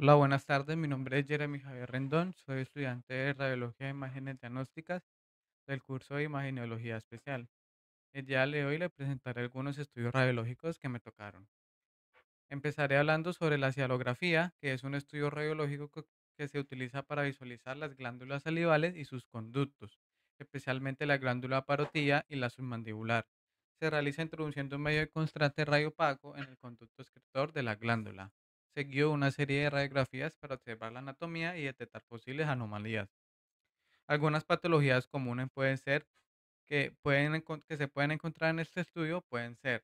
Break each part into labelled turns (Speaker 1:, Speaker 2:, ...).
Speaker 1: Hola, buenas tardes. Mi nombre es Jeremy Javier Rendón. Soy estudiante de Radiología e Imágenes Diagnósticas del curso de Imagenología Especial. El día de hoy le presentaré algunos estudios radiológicos que me tocaron. Empezaré hablando sobre la cialografía, que es un estudio radiológico que se utiliza para visualizar las glándulas salivales y sus conductos, especialmente la glándula parotida y la submandibular. Se realiza introduciendo un medio de contraste radiopaco en el conducto excretor de la glándula, seguido de una serie de radiografías para observar la anatomía y detectar posibles anomalías. Algunas patologías comunes pueden ser que se pueden encontrar en este estudio pueden ser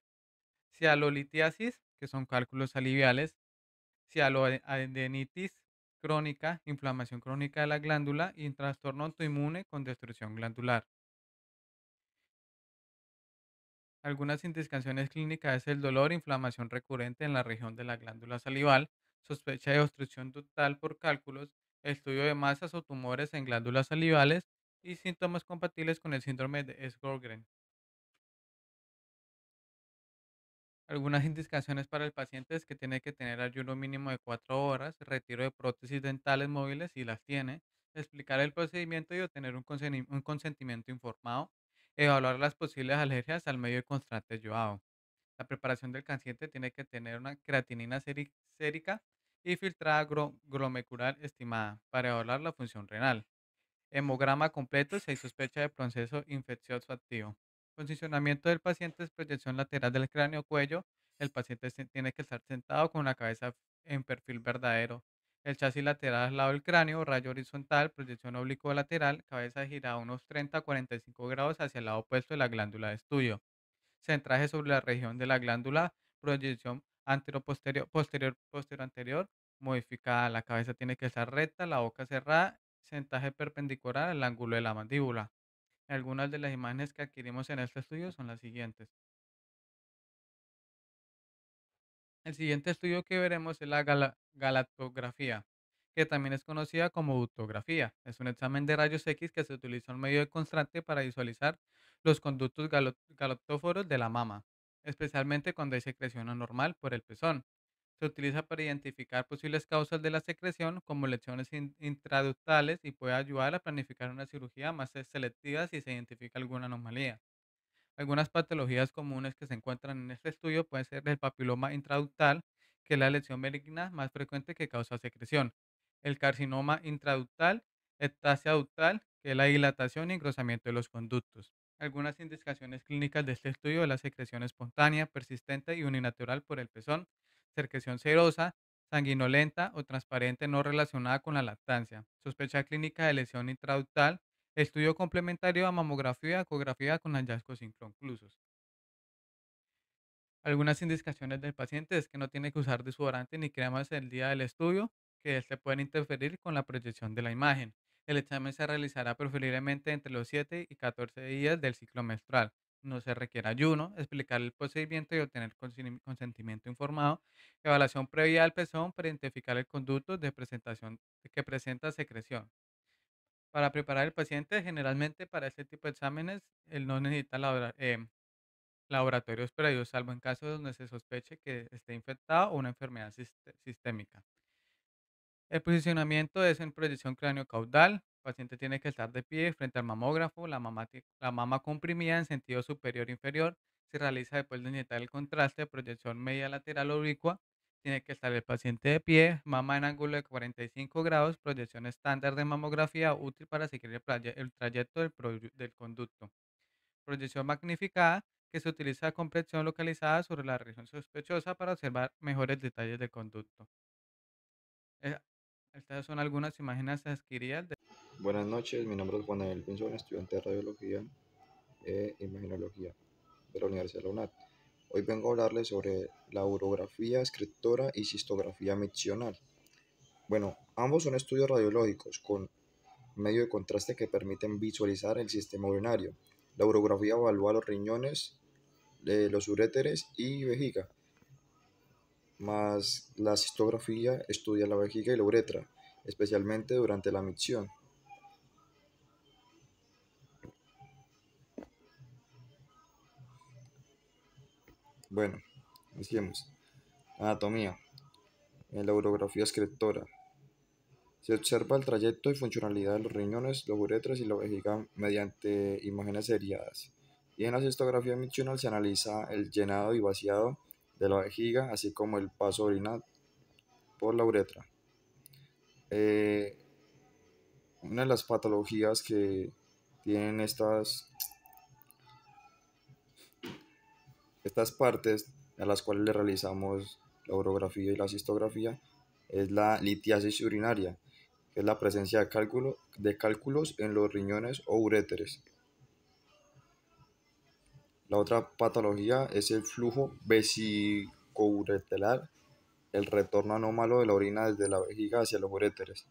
Speaker 1: cialolitiasis, que son cálculos saliviales, cialoadenitis crónica, inflamación crónica de la glándula y un trastorno autoinmune con destrucción glandular. Algunas indicaciones clínicas es el dolor e inflamación recurrente en la región de la glándula salival, sospecha de obstrucción ductal por cálculos, estudio de masas o tumores en glándulas salivales y síntomas compatibles con el síndrome de Sjögren. Algunas indicaciones para el paciente es que tiene que tener ayuno mínimo de 4 horas, retiro de prótesis dentales móviles si las tiene, explicar el procedimiento y obtener un consentimiento informado, evaluar las posibles alergias al medio de contraste ayudado. La preparación del paciente tiene que tener una creatinina sérica y filtrada glomerular estimada para evaluar la función renal. Hemograma completo si hay sospecha de proceso infeccioso activo. Posicionamiento del paciente es proyección lateral del cráneo-cuello. El paciente tiene que estar sentado con la cabeza en perfil verdadero. El chasis lateral al lado del cráneo, rayo horizontal, proyección oblicuo lateral, cabeza girada unos 30 a 45 grados hacia el lado opuesto de la glándula de estudio. Centraje sobre la región de la glándula, proyección posterior anterior, modificada. La cabeza tiene que estar recta, la boca cerrada, centraje perpendicular al ángulo de la mandíbula. Algunas de las imágenes que adquirimos en este estudio son las siguientes. El siguiente estudio que veremos es la galactografía, que también es conocida como butografía. Es un examen de rayos X que se utiliza un medio de contraste para visualizar los conductos galactóforos de la mama, especialmente cuando hay secreción anormal por el pezón. Se utiliza para identificar posibles causas de la secreción como lesiones intraductales y puede ayudar a planificar una cirugía más selectiva si se identifica alguna anomalía. Algunas patologías comunes que se encuentran en este estudio pueden ser el papiloma intraductal, que es la lesión benigna más frecuente que causa secreción, el carcinoma intraductal, ectasia ductal, que es la dilatación y engrosamiento de los conductos. Algunas indicaciones clínicas de este estudio es la secreción espontánea, persistente y uninatural por el pezón, secreción serosa, sanguinolenta o transparente no relacionada con la lactancia, sospecha clínica de lesión intraductal, estudio complementario a mamografía, ecografía con hallazgos inconclusos. Algunas indicaciones del paciente es que no tiene que usar desodorante ni cremas el día del estudio, que este pueden interferir con la proyección de la imagen. El examen se realizará preferiblemente entre los 7 y 14 días del ciclo menstrual. No se requiere ayuno, explicar el procedimiento y obtener consentimiento informado. Evaluación previa al pezón para identificar el conducto de presentación que presenta secreción. Para preparar al paciente, generalmente para este tipo de exámenes, él no necesita laboratorios previos, salvo en casos donde se sospeche que esté infectado o una enfermedad sistémica. El posicionamiento es en proyección cráneo-caudal. El paciente tiene que estar de pie frente al mamógrafo, la mama comprimida en sentido superior-inferior. Se realiza después de inyectar el contraste, proyección media lateral oblicua. Tiene que estar el paciente de pie, mama en ángulo de 45 grados, proyección estándar de mamografía útil para seguir el trayecto del conducto. Proyección magnificada, que se utiliza con presión localizada sobre la región sospechosa para observar mejores detalles del conducto. Eh, Estas son algunas imágenes adquiridas.
Speaker 2: Buenas noches, mi nombre es Juan Daniel Pinzón, estudiante de Radiología e Imagenología de la Universidad de la UNAD. Hoy vengo a hablarles sobre la urografía escritora y cistografía miccional. Bueno, ambos son estudios radiológicos con medio de contraste que permiten visualizar el sistema urinario. La urografía evalúa los riñones, los uréteres y vejiga, más la cistografía estudia la vejiga y la uretra, especialmente durante la micción. Bueno, decíamos, anatomía. En la urografía escritora se observa el trayecto y funcionalidad de los riñones, los uretras y la vejiga mediante imágenes seriadas. Y en la cistografía miccional se analiza el llenado y vaciado de la vejiga, así como el paso orinal por la uretra. Eh, una de las patologías que tienen estas partes a las cuales le realizamos la urografía y la cistografía es la litiasis urinaria, que es la presencia de cálculos en los riñones o uréteres. La otra patología es el flujo vesicoureteral, el retorno anómalo de la orina desde la vejiga hacia los uréteres.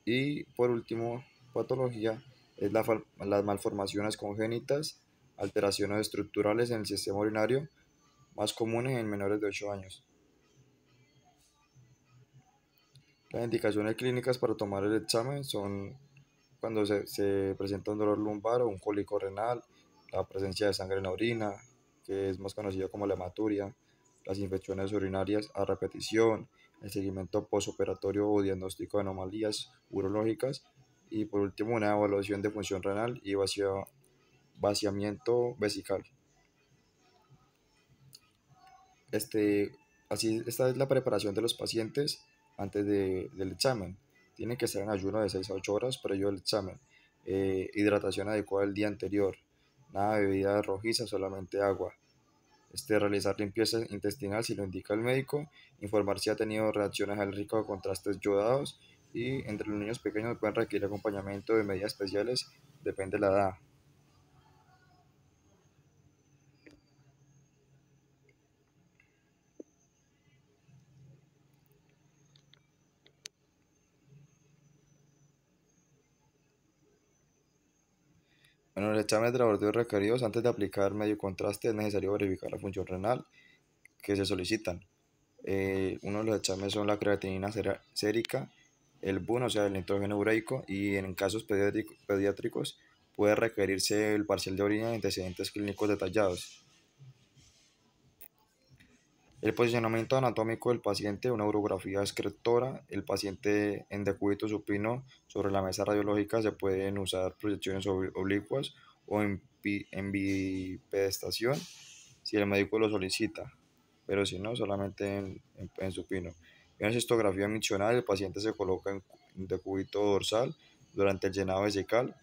Speaker 2: Y por último, patología es las malformaciones congénitas, alteraciones estructurales en el sistema urinario, más comunes en menores de 8 años. Las indicaciones clínicas para tomar el examen son cuando se presenta un dolor lumbar o un cólico renal, la presencia de sangre en la orina, que es más conocido como la hematuria, las infecciones urinarias a repetición, el seguimiento posoperatorio o diagnóstico de anomalías urológicas y por último una evaluación de función renal y vaciamiento vesical. Este, esta es la preparación de los pacientes antes del examen. Tienen que estar en ayuno de 6 a 8 horas previo al examen. Hidratación adecuada el día anterior. Nada de bebida rojiza, solamente agua. Realizar limpieza intestinal si lo indica el médico. Informar si ha tenido reacciones alérgicas o contrastes yodados. Y entre los niños pequeños pueden requerir acompañamiento de medidas especiales, depende de la edad. Bueno, en los exámenes de laboratorio requeridos antes de aplicar medio contraste es necesario verificar la función renal que se solicitan. Uno de los exámenes son la creatinina sérica, el BUN, o sea, el nitrógeno ureico, y en casos pediátricos puede requerirse el parcial de orina y antecedentes clínicos detallados. El posicionamiento anatómico del paciente, una urografía excretora, el paciente en decúbito supino sobre la mesa radiológica se pueden usar proyecciones oblicuas o en bipedestación si el médico lo solicita, pero si no, solamente en supino. En una cistografía miccional, el paciente se coloca en decúbito dorsal durante el llenado vesical.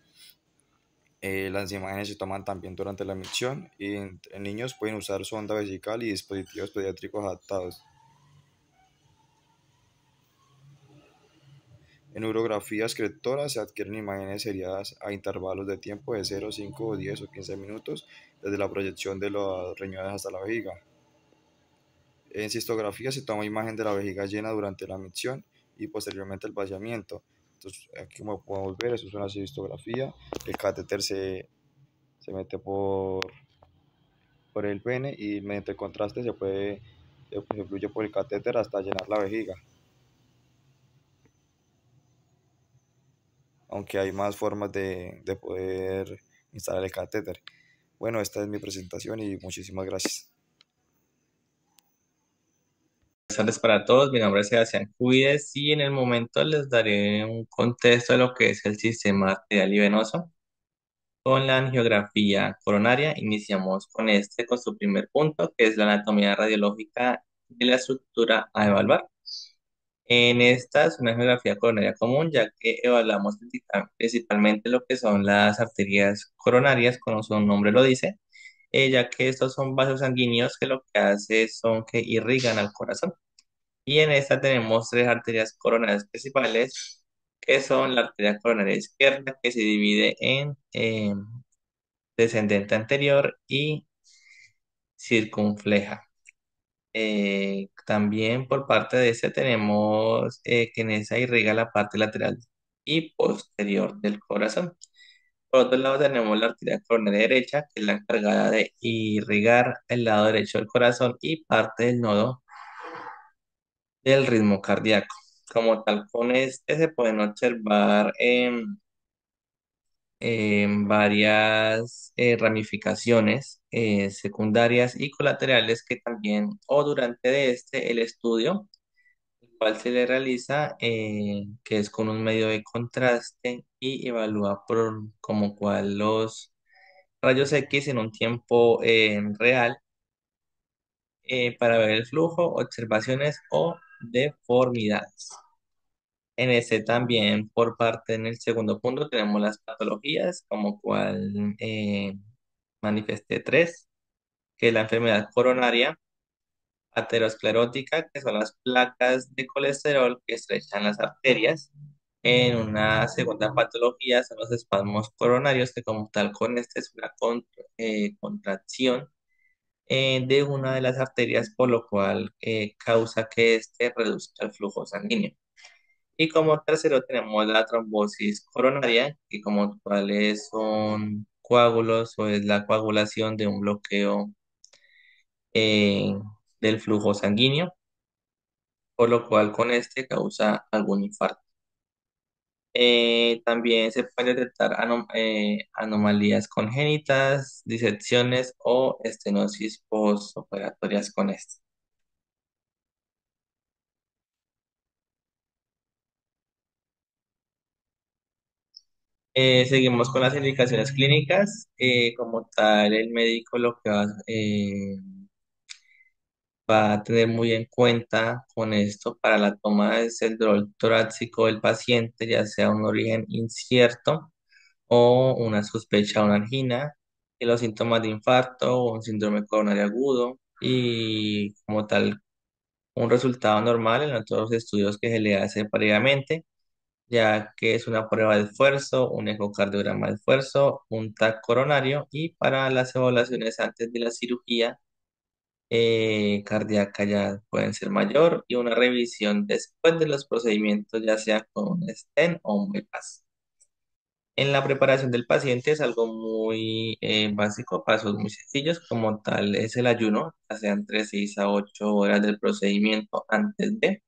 Speaker 2: Las imágenes se toman también durante la micción y en niños pueden usar sonda vesical y dispositivos pediátricos adaptados. En urografía escritora se adquieren imágenes seriadas a intervalos de tiempo de 0, 5, 10 o 15 minutos desde la proyección de los riñones hasta la vejiga. En cistografía se toma imagen de la vejiga llena durante la micción y posteriormente el vaciamiento. Entonces, aquí como podemos ver, eso es una cistografía. El catéter se mete por el pene y mediante el contraste se fluye por el catéter hasta llenar la vejiga. Aunque hay más formas de poder instalar el catéter. Bueno, esta es mi presentación y muchísimas gracias.
Speaker 3: Buenas tardes para todos, mi nombre es Sebastián Cuides y en el momento les daré un contexto de lo que es el sistema arterial y venoso. Con la angiografía coronaria iniciamos con su primer punto, que es la anatomía radiológica de la estructura a evaluar. En esta es una angiografía coronaria común, ya que evaluamos principalmente lo que son las arterias coronarias, como su nombre lo dice, ya que estos son vasos sanguíneos que lo que hace son que irrigan al corazón. Y en esta tenemos tres arterias coronarias principales, que son la arteria coronaria izquierda, que se divide en descendente anterior y circunfleja. También por parte de esta tenemos que en esa irriga la parte lateral y posterior del corazón. Por otro lado tenemos la arteria coronaria derecha, que es la encargada de irrigar el lado derecho del corazón y parte del nodo del ritmo cardíaco. Como tal, con este se pueden observar varias ramificaciones secundarias y colaterales que también, o durante de este, el estudio, el cual se le realiza, que es con un medio de contraste y evalúa por como cual los rayos X en un tiempo real para ver el flujo, observaciones o deformidades. En ese también, por parte en el segundo punto, tenemos las patologías, como cual manifesté tres, que es la enfermedad coronaria, aterosclerótica, que son las placas de colesterol que estrechan las arterias. En una segunda patología son los espasmos coronarios, que como tal con este es una contracción de una de las arterias, por lo cual causa que éste reduzca el flujo sanguíneo. Y como tercero tenemos la trombosis coronaria, que como tal son coágulos o es la coagulación de un bloqueo eh, del flujo sanguíneo, por lo cual con este causa algún infarto. También se pueden detectar anomalías congénitas, disecciones o estenosis postoperatorias con este. Seguimos con las indicaciones clínicas. Como tal, el médico lo que va a tener muy en cuenta con esto para la toma es el dolor torácico del paciente, ya sea un origen incierto o una sospecha de una angina, y los síntomas de infarto o un síndrome coronario agudo, y como tal, un resultado normal en todos los estudios que se le hace previamente, ya que es una prueba de esfuerzo, un ecocardiograma de esfuerzo, un TAC coronario, y para las evaluaciones antes de la cirugía cardíaca ya pueden ser mayor, y una revisión después de los procedimientos, ya sea con un stent o un bypass. En la preparación del paciente es algo muy básico, pasos muy sencillos, como tal es el ayuno, ya sean entre 6 a 8 horas del procedimiento antes de.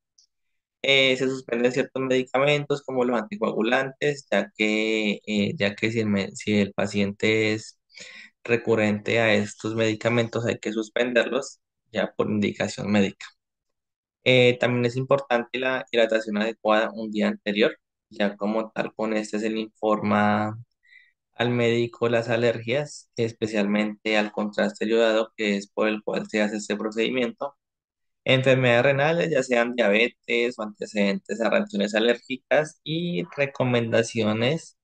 Speaker 3: Se suspenden ciertos medicamentos como los anticoagulantes, ya que si el paciente es recurrente a estos medicamentos hay que suspenderlos ya por indicación médica. También es importante la hidratación adecuada un día anterior, ya como tal con este se le informa al médico las alergias, especialmente al contraste yodado, que es por el cual se hace este procedimiento. Enfermedades renales, ya sean diabetes o antecedentes a reacciones alérgicas, y recomendaciones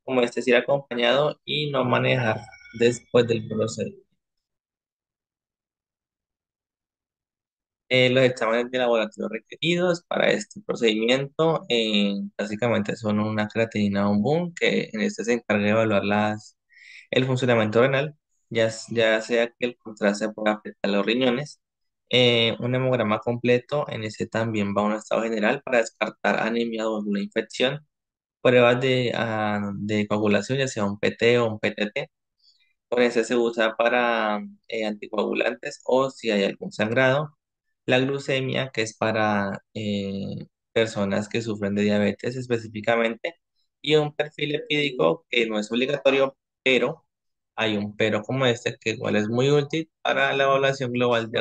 Speaker 3: como este es ir acompañado y no manejar después del proceso. Los exámenes de laboratorio requeridos para este procedimiento básicamente son una creatinina o un boom, que en este se encarga de evaluar el funcionamiento renal, ya sea que el contraste pueda afectar los riñones. Un hemograma completo, en ese también va un estado general para descartar anemia o alguna infección. Pruebas de coagulación, ya sea un PT o un PTT. Con ese se usa para anticoagulantes o si hay algún sangrado. La glucemia, que es para personas que sufren de diabetes específicamente. Y un perfil lipídico que no es obligatorio, pero hay un pero como este que igual es muy útil para la evaluación global de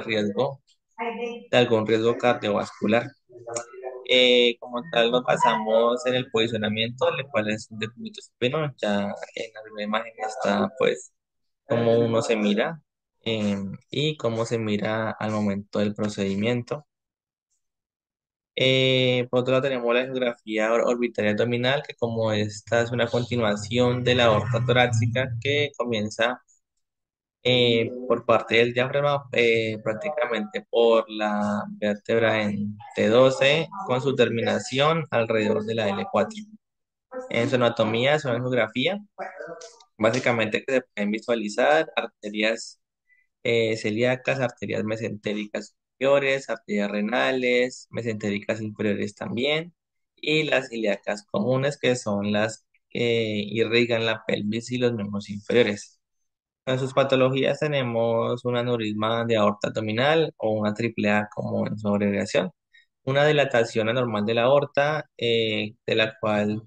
Speaker 3: algún riesgo cardiovascular. Como tal, nos basamos en el posicionamiento, el cual es un decúbito supino. Ya en la primera imagen está, pues, cómo uno se mira y cómo se mira al momento del procedimiento. Por otro lado, tenemos la geografía orbitaria abdominal, que como esta es una continuación de la aorta torácica que comienza por parte del diafragma, prácticamente por la vértebra en T12, con su terminación alrededor de la L4. En su anatomía, su geografía, básicamente que se pueden visualizar arterias celíacas, arterias mesentéricas superiores, arterias renales, mesentéricas inferiores también, y las ilíacas comunes, que son las que irrigan la pelvis y los miembros inferiores. En sus patologías tenemos un aneurisma de aorta abdominal o una triple A como en su abreviación, una dilatación anormal de la aorta, de la cual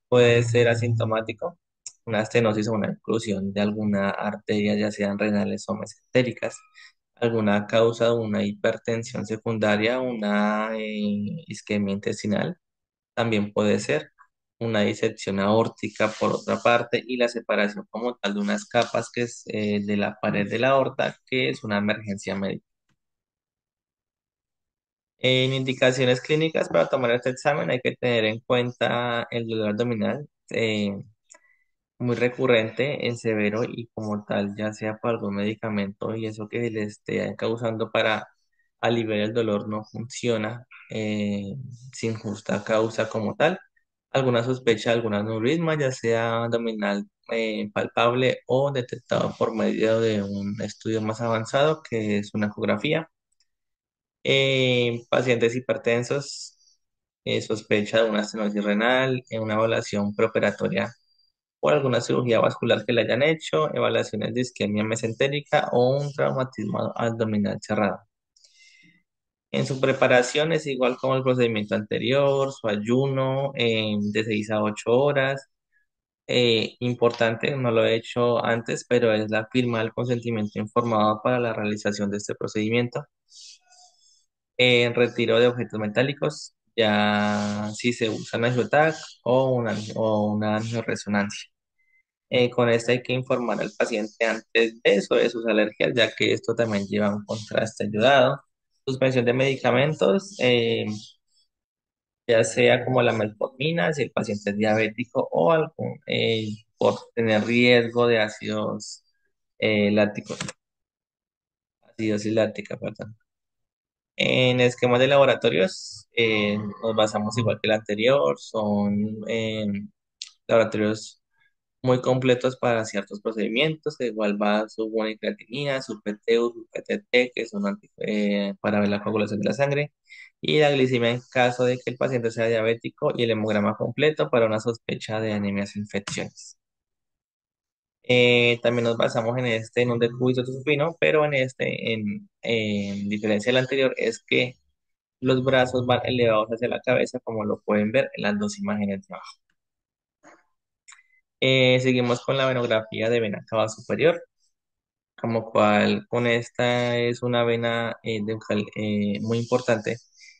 Speaker 3: puede ser asintomático, una estenosis o una oclusión de alguna arteria, ya sean renales o mesentéricas, alguna causa de una hipertensión secundaria, una isquemia intestinal, también puede ser una disección aórtica por otra parte y la separación como tal de unas capas que es de la pared de la aorta, que es una emergencia médica. En indicaciones clínicas para tomar este examen hay que tener en cuenta el dolor abdominal, muy recurrente, severo y como tal, ya sea por algún medicamento y eso que le esté causando para aliviar el dolor no funciona sin justa causa como tal. Alguna sospecha, algún aneurisma, ya sea abdominal palpable o detectado por medio de un estudio más avanzado que es una ecografía. Pacientes hipertensos, sospecha de una estenosis renal, una evaluación preoperatoria por alguna cirugía vascular que le hayan hecho, evaluaciones de isquemia mesentérica o un traumatismo abdominal cerrado. En su preparación es igual como el procedimiento anterior, su ayuno de 6 a 8 horas. Importante, no lo he hecho antes, pero es la firma del consentimiento informado para la realización de este procedimiento. En retiro de objetos metálicos, ya si se usa una angiotac o una angioresonancia. Con esto hay que informar al paciente antes de eso, de sus alergias, ya que esto también lleva un contraste ayudado. Suspensión de medicamentos, ya sea como la metformina, si el paciente es diabético o algún, por tener riesgo de ácidos lácticos, acidosis láctica, perdón. En esquemas de laboratorios, nos basamos igual que el anterior, son laboratorios muy completos para ciertos procedimientos, que igual va su creatinina, su PTU, su PTT, que son para ver la coagulación de la sangre, y la glicemia en caso de que el paciente sea diabético y el hemograma completo para una sospecha de anemias e infecciones. También nos basamos en este, en un decúbito supino, pero en este, en diferencia del anterior, es que los brazos van elevados hacia la cabeza, como lo pueden ver en las dos imágenes de abajo. Seguimos con la venografía de vena cava superior, como cual con esta es una vena muy importante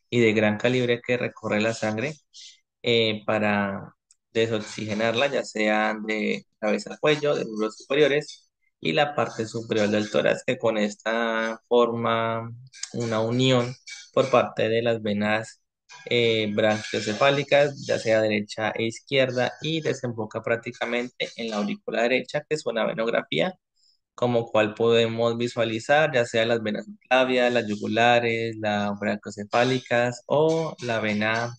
Speaker 3: y de gran calibre que recorre la sangre para desoxigenarla, ya sea de cabeza a cuello, de miembros superiores y la parte superior del tórax, que con esta forma una unión por parte de las venas branquiocefálicas, ya sea derecha e izquierda, y desemboca prácticamente en la aurícula derecha, que es una venografía como cual podemos visualizar, ya sea las venas subclavias, las yugulares, las brachiocefálicas o la vena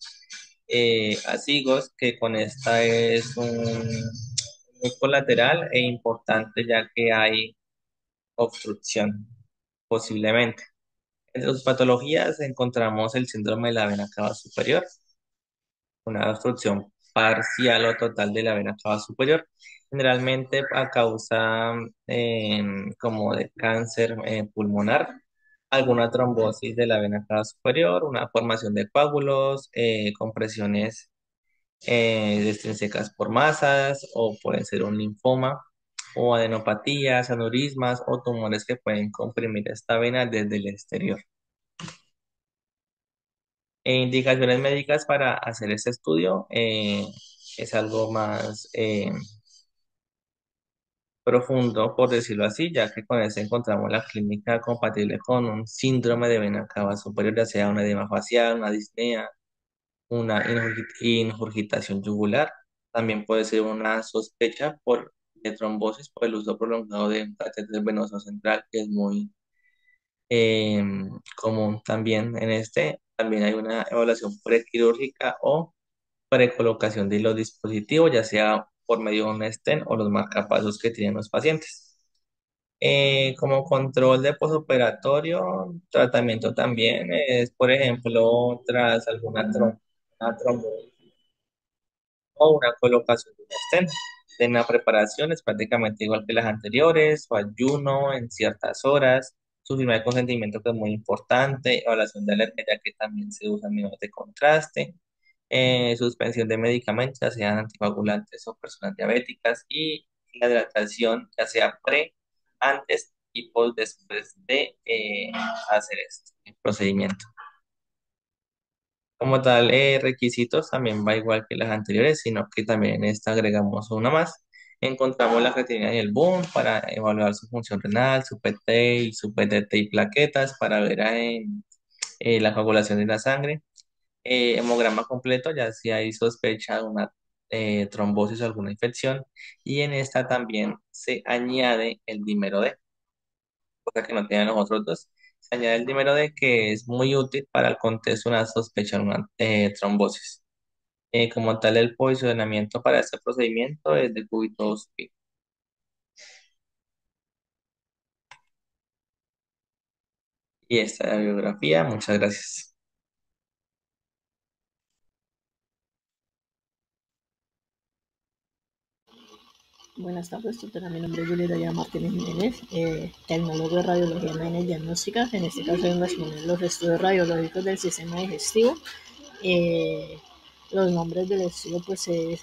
Speaker 3: acigos, que con esta es muy colateral e importante ya que hay obstrucción, posiblemente. Entre sus patologías encontramos el síndrome de la vena cava superior, una obstrucción parcial o total de la vena cava superior, generalmente a causa como de cáncer pulmonar, alguna trombosis de la vena cava superior, una formación de coágulos, compresiones extrínsecas por masas, o pueden ser un linfoma, o adenopatías, aneurismas o tumores que pueden comprimir esta vena desde el exterior. Indicaciones médicas para hacer este estudio es algo más profundo, por decirlo así, ya que con eso encontramos la clínica compatible con un síndrome de vena cava superior, ya sea una edema facial, una disnea, una ingurgitación yugular. También puede ser una sospecha de trombosis por el uso prolongado de un catéter venoso central, que es muy eh, común también en este. También hay una evaluación prequirúrgica o precolocación de los dispositivos, ya sea por medio de un stent o los marcapasos que tienen los pacientes. Como control de posoperatorio, tratamiento también es, por ejemplo, tras una trombosis o una colocación de un stent. En la preparación es prácticamente igual que las anteriores, su ayuno en ciertas horas, su firma de consentimiento que es muy importante, evaluación de alergia ya que también se usan medios de contraste, suspensión de medicamentos, ya sean anticoagulantes o personas diabéticas, y la hidratación, ya sea pre, antes y post después de hacer este procedimiento. Como tal, requisitos también va igual que las anteriores, sino que también en esta agregamos una más. Encontramos la creatinina y el BUN para evaluar su función renal, su PT y su PTT y plaquetas para ver la coagulación de la sangre. Hemograma completo, ya si hay sospecha de una trombosis o alguna infección. Y en esta también se añade el dímero D, cosa que no tienen los otros dos. Se añade el dímero D, que es muy útil para el contexto de una sospecha de una trombosis. Como tal, el posicionamiento para este procedimiento es de cúbito supino. Y esta es la bibliografía. Muchas gracias.
Speaker 4: Buenas tardes, doctora. Mi nombre es Julieta Martínez Jiménez, tecnólogo de radiología médica y diagnóstica. En este caso, vengo a exponer los estudios radiológicos del sistema digestivo. Los nombres del estudio pues es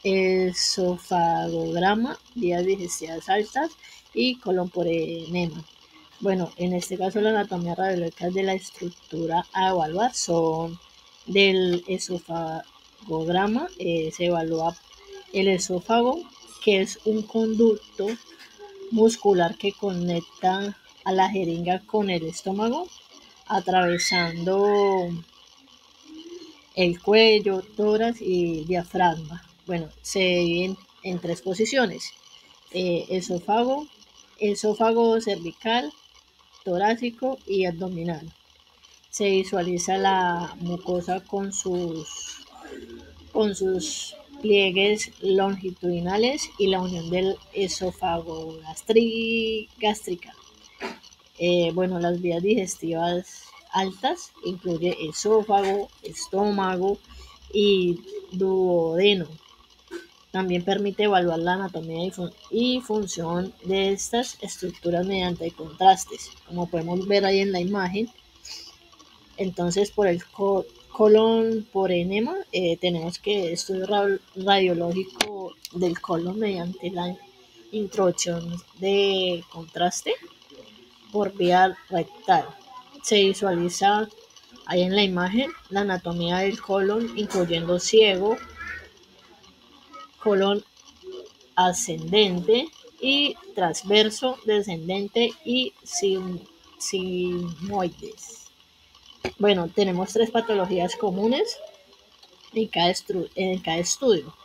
Speaker 4: esofagograma, vías digestivas altas y colon por enema. Bueno, en este caso la anatomía radiológica de la estructura a evaluar son del esofagograma, se evalúa el esófago, que es un conducto muscular que conecta a la jeringa con el estómago, atravesando el cuello, tórax y diafragma. Bueno, se dividen en tres posiciones: esófago cervical, torácico y abdominal. Se visualiza la mucosa con sus pliegues longitudinales y la unión del esófago gástrica. Bueno, las vías digestivas altas incluye esófago, estómago y duodeno. También permite evaluar la anatomía y función de estas estructuras mediante contrastes, como podemos ver ahí en la imagen. Entonces, por el colon por enema, tenemos que estudio radiológico del colon mediante la introducción de contraste por vía rectal. Se visualiza ahí en la imagen la anatomía del colon, incluyendo ciego, colon ascendente y transverso, descendente y sigmoides. Bueno, tenemos tres patologías comunes en cada estudio.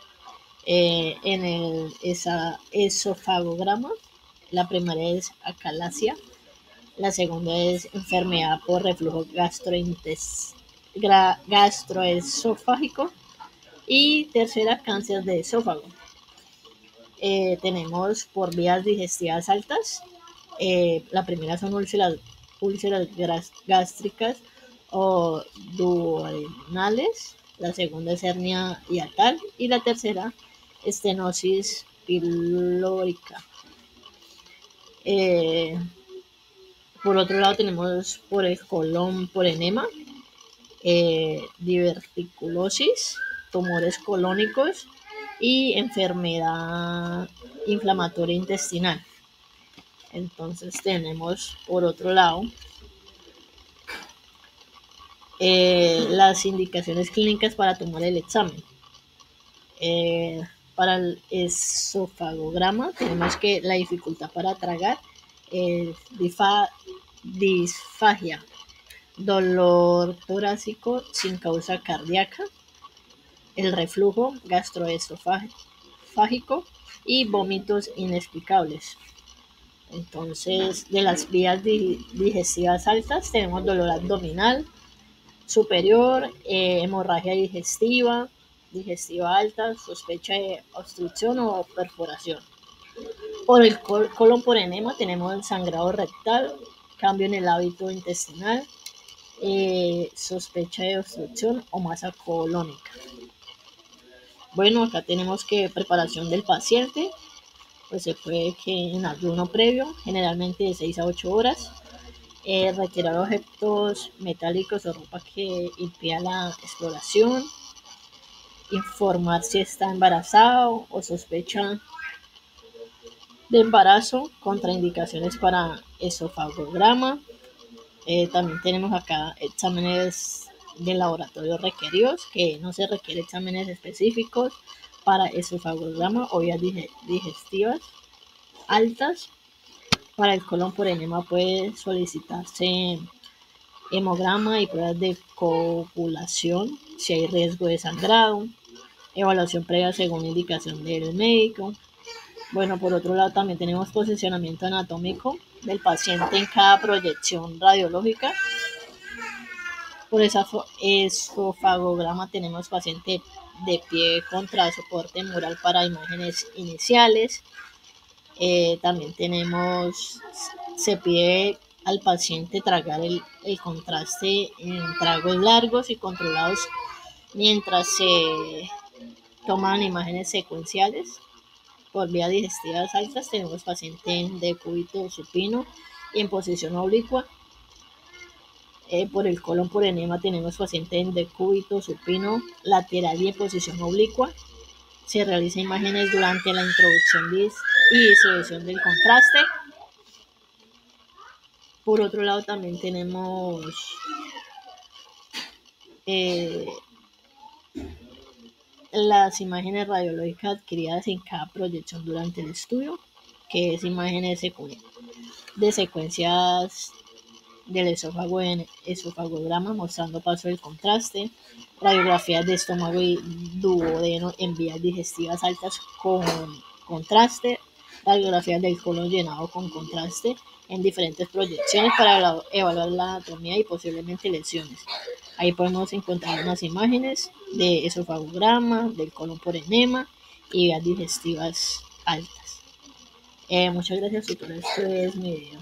Speaker 4: En el esofagograma, la primera es acalasia, la segunda es enfermedad por reflujo gastroesofágico y tercera, cáncer de esófago. Tenemos por vías digestivas altas, la primera son úlceras gástricas o duodenales, la segunda es hernia hiatal y la tercera estenosis pilórica. Por otro lado tenemos por el colon por enema, diverticulosis, tumores colónicos y enfermedad inflamatoria intestinal. Entonces tenemos por otro lado las indicaciones clínicas para tomar el examen. Para el esofagograma tenemos que la dificultad para tragar, disfagia, dolor torácico sin causa cardíaca, el reflujo gastroesofágico y vómitos inexplicables. Entonces, de las vías digestivas altas tenemos dolor abdominal superior, hemorragia digestiva alta, sospecha de obstrucción o perforación. Por el colon por enema tenemos el sangrado rectal, cambio en el hábito intestinal, sospecha de obstrucción o masa colónica. Bueno, acá tenemos que preparación del paciente, pues se puede que en ayuno previo, generalmente de 6 a 8 horas. retirar objetos metálicos o ropa que impida la exploración, informar si está embarazado o sospecha de embarazo, contraindicaciones para esofagograma. También tenemos acá exámenes de laboratorio requeridos, que no se requiere exámenes específicos para esofagograma o vías digestivas altas. Para el colon por enema puede solicitarse hemograma y pruebas de coagulación si hay riesgo de sangrado, evaluación previa según indicación del médico. Bueno, por otro lado también tenemos posicionamiento anatómico del paciente en cada proyección radiológica. Por esofagograma tenemos paciente de pie contra soporte mural para imágenes iniciales. También se pide al paciente tragar el contraste en tragos largos y controlados mientras se toman imágenes secuenciales. Por vías digestivas altas tenemos paciente de cúbito supino y en posición oblicua. Por el colon por enema tenemos paciente en decúbito supino lateral y en posición oblicua. Se realizan imágenes durante la introducción y distribución del contraste. Por otro lado también tenemos las imágenes radiológicas adquiridas en cada proyección durante el estudio, que es imágenes de secuencias del esófago en esofagograma mostrando paso del contraste, radiografías de estómago y duodeno en vías digestivas altas con contraste, radiografías del colon llenado con contraste en diferentes proyecciones para evaluar la anatomía y posiblemente lesiones. Ahí podemos encontrar unas imágenes de esofagograma, del colon por enema y vías digestivas altas. Muchas gracias, tutor. Esto es mi video.